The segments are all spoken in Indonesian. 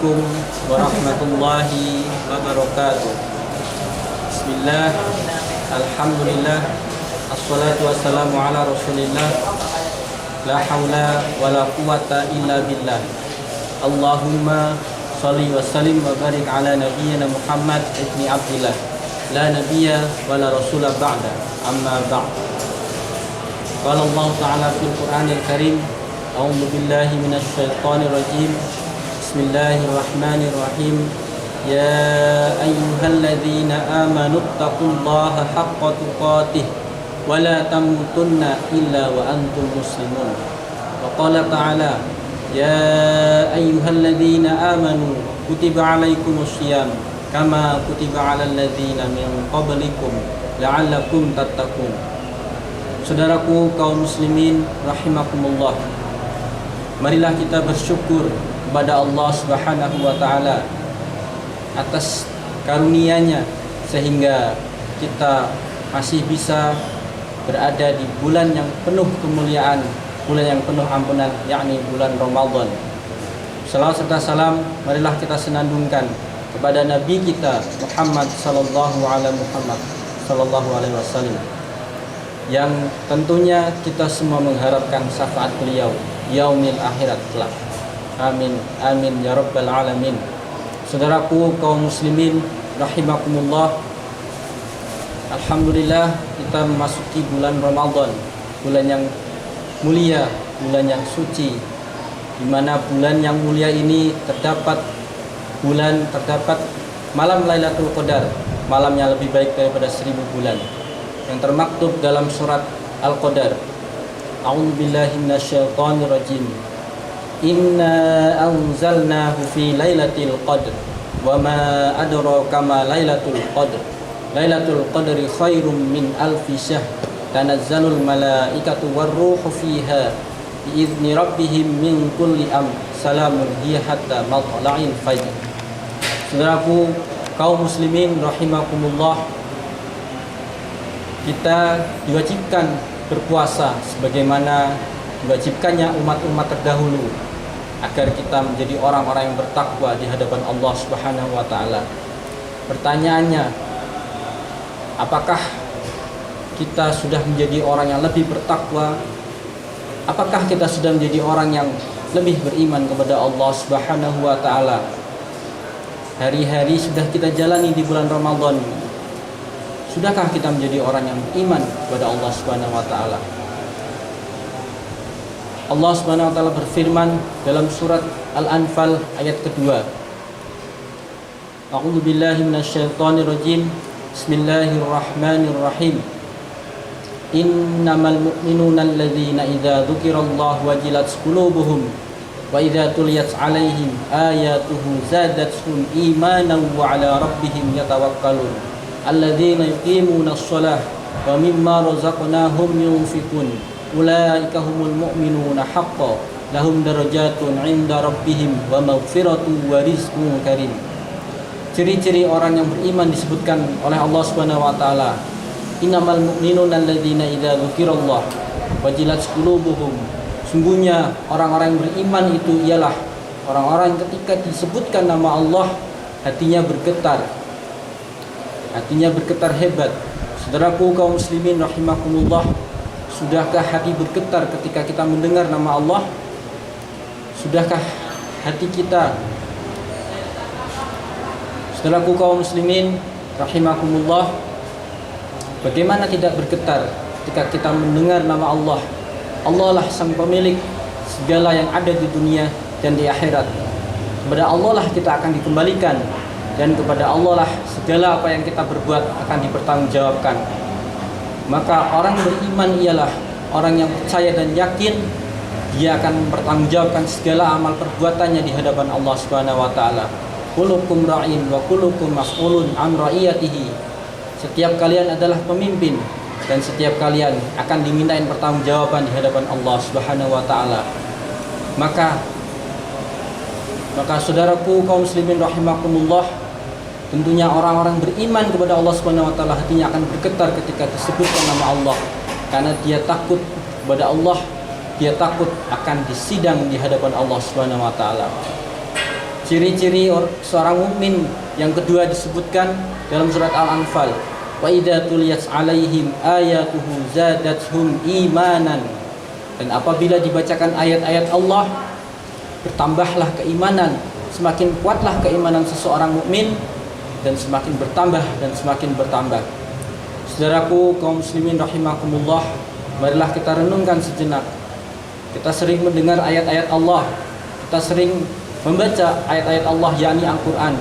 Assalamualaikum warahmatullahi wabarakatuh. Bismillah, alhamdulillah, assalatu wassalamu ala rasulillah. La hawla wa la quwata illa billah. Allahumma salli wa sallim wa barik ala nabiyyina Muhammad ibni Abdillah. La nabiyya wa la rasula ba'da, amma ba'd. Qala Allah ta'ala fil Qur'anil Karim, a'udzu billahi minasy syaithanir rajim. Bismillahirrahmanirrahim. Ya ayyuhalladzina amanu taqullaha haqqa tuqatih wa la tamutunna illa wa antum muslimun. Wa qala ta'ala, ya ayyuhalladzina amanu kutiba alaikumus syiyam kama kutiba alal ladzina min qablikum la'allakum tattaqun. Saudaraku kaum muslimin rahimakumullah, marilah kita bersyukur kepada Allah Subhanahu wa taala atas karunia-Nya sehingga kita masih bisa berada di bulan yang penuh kemuliaan, bulan yang penuh ampunan, yakni bulan Ramadan. Salawat serta salam marilah kita senandungkan kepada Nabi kita Muhammad sallallahu alaihi wasallam, yang tentunya kita semua mengharapkan syafaat beliau yaumil akhirat kelak. Amin amin ya rabbal alamin. Saudaraku kaum muslimin rahimakumullah, alhamdulillah kita memasuki bulan Ramadan, bulan yang mulia, bulan yang suci, di mana bulan yang mulia ini terdapat malam Lailatul Qadar, malam yang lebih baik daripada 1000 bulan, yang termaktub dalam surat Al-Qadar. A'udzu billahi minasyaitonir rajim. Inna anzalnahu fi lailatul qadr wa ma adraka ma lailatul qadr. Lailatul qadri khairum min alfi syahr. Tanazzalul malaikatu warruhu fiha biizni rabbihim min kulli amr. Salamun hiya hatta matla'il fajr. Saudaraku kaum muslimin rahimakumullah, kita diwajibkan berpuasa sebagaimana diwajibkannya umat-umat terdahulu, agar kita menjadi orang-orang yang bertakwa di hadapan Allah Subhanahu wa taala. Pertanyaannya, apakah kita sudah menjadi orang yang lebih bertakwa? Apakah kita sudah menjadi orang yang lebih beriman kepada Allah Subhanahu wa taala? Hari-hari sudah kita jalani di bulan Ramadan. Sudahkah kita menjadi orang yang beriman kepada Allah Subhanahu wa taala? Allah Subhanahu wa taala berfirman dalam surat Al-Anfal ayat kedua. A'udzu billahi minasyaitonir rajim. Bismillahirrahmanirrahim. Innamal mu'minuna alladzina idza dzukirallahu wajilat qulubuhum wa idza tuliyat 'alaihim ayatuhu zadatuhum imanan wa 'ala rabbihim yatawakkalun. Alladzina yuqimuna ash-shalah wa mimma razaqnahum yunfiqun. Ulaika humul mu'minuna haqqan lahum darajatun 'inda rabbihim wa maghfiratun wa rizqun karim. Ciri-ciri orang yang beriman disebutkan oleh Allah Subhanahu wa taala. Innamal mu'minuna alladzina idza dzukirallah wajilat qulubuhum. Sungguhnya orang-orang yang beriman itu ialah orang-orang yang ketika disebutkan nama Allah hatinya bergetar. Hatinya bergetar hebat. Saudaraku kaum muslimin rahimakumullah, sudahkah hati bergetar ketika kita mendengar nama Allah? Sudahkah hati kita, saudaraku kaum muslimin rahimakumullah, bagaimana tidak bergetar ketika kita mendengar nama Allah? Allah lah sang pemilik segala yang ada di dunia dan di akhirat. Kepada Allah lah kita akan dikembalikan, dan kepada Allah lah segala apa yang kita berbuat akan dipertanggungjawabkan. Maka orang beriman ialah orang yang percaya dan yakin dia akan mempertanggungjawabkan segala amal perbuatannya di hadapan Allah Subhanahu wa taala. Kullukum ra'in wa kullukum mas'ulun an ra'iyatihi. Setiap kalian adalah pemimpin dan setiap kalian akan dimintain pertanggungjawaban di hadapan Allah Subhanahu wa taala. Maka saudaraku kaum muslimin rahimakumullah, tentunya orang-orang beriman kepada Allah Subhanahu wa taala hatinya akan bergetar ketika disebutkan nama Allah, karena dia takut kepada Allah, dia takut akan disidang di hadapan Allah Subhanahu wa taala. Ciri-ciri seorang mukmin yang kedua disebutkan dalam surat Al-Anfal. Wa idza tuliyat 'alaihim ayatuhu zadatuhum imanan. Dan apabila dibacakan ayat-ayat Allah, bertambahlah keimanan, semakin kuatlah keimanan seseorang mukmin dan semakin bertambah dan semakin bertambah. Saudaraku kaum muslimin rahimakumullah, marilah kita renungkan sejenak. Kita sering mendengar ayat-ayat Allah, kita sering membaca ayat-ayat Allah yakni Al-Quran.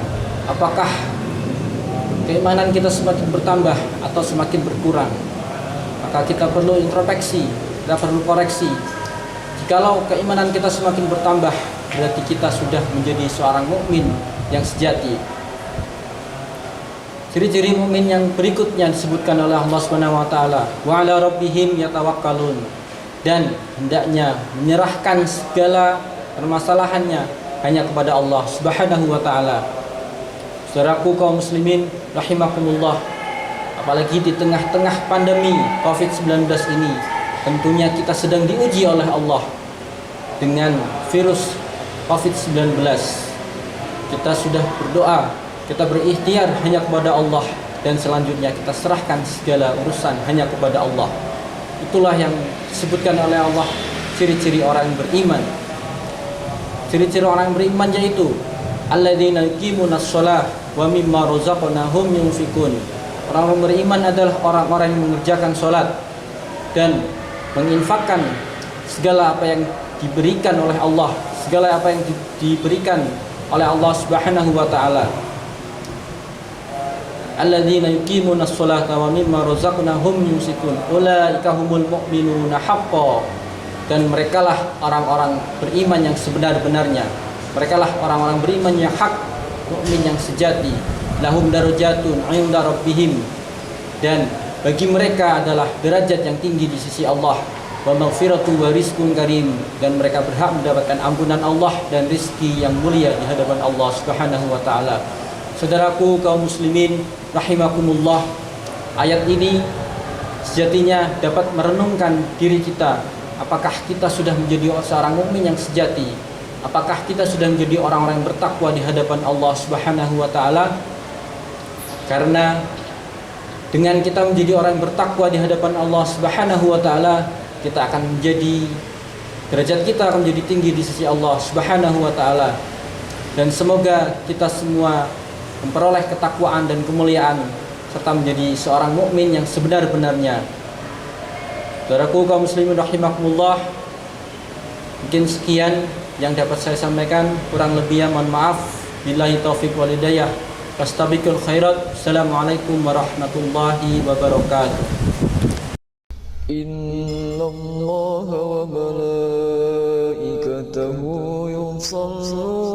Apakah keimanan kita semakin bertambah atau semakin berkurang? Maka kita perlu introspeksi, kita perlu koreksi. Jikalau keimanan kita semakin bertambah, berarti kita sudah menjadi seorang mukmin yang sejati. Ciri-ciri mukmin yang berikutnya disebutkan oleh Allah Subhanahu wa taala, wa 'ala rabbihim yatawakkalun, dan hendaknya menyerahkan segala permasalahannya hanya kepada Allah Subhanahu wa taala. Saudaraku kaum muslimin rahimakumullah, apalagi di tengah-tengah pandemi Covid-19 ini, tentunya kita sedang diuji oleh Allah dengan virus Covid-19. Kita sudah berdoa, kita berikhtiar hanya kepada Allah, dan selanjutnya kita serahkan segala urusan hanya kepada Allah. Itulah yang disebutkan oleh Allah ciri-ciri orang yang beriman. Ciri-ciri orang yang beriman yaitu alladzina yuqimunas shalah wa mimma razaqnahum yunfikun. Orang-orang beriman adalah orang-orang yang mengerjakan salat dan menginfakkan segala apa yang diberikan oleh Allah, segala apa yang diberikan oleh Allah Subhanahu wa taala. Alladzina yuqimunas sholata wa mimma razaqnahum yunfikun. Ulaika humul mu'minuna haqqan. Dan merekalah orang-orang beriman yang sebenar-benarnya. Merekalah orang-orang beriman yang hak, mukmin yang sejati. Lahum darajatun 'inda rabbihim. Dan bagi mereka adalah derajat yang tinggi di sisi Allah. Wa maghfiratu wa rizqun karim. Dan mereka berhak mendapatkan ampunan Allah dan rizki yang mulia di hadapan Allah Subhanahu wa taala. Saudaraku kaum muslimin rahimakumullah, ayat ini sejatinya dapat merenungkan diri kita. Apakah kita sudah menjadi seorang mukmin yang sejati? Apakah kita sudah menjadi orang-orang yang bertakwa di hadapan Allah Subhanahu wa taala? Karena dengan kita menjadi orang yang bertakwa di hadapan Allah Subhanahu wa taala, kita akan menjadi, derajat kita akan menjadi tinggi di sisi Allah Subhanahu wa taala. Dan semoga kita semua memperoleh ketakwaan dan kemuliaan serta menjadi seorang mukmin yang sebenar-benarnya. Saudaraku kaum muslimin rahimakumullah, mungkin sekian yang dapat saya sampaikan, kurang lebihnya mohon maaf. Billahi taufiq wal hidayah. Fastabiqul khairat. Assalamualaikum warahmatullahi wabarakatuh. Innallaha wa malaikatahu yusalluna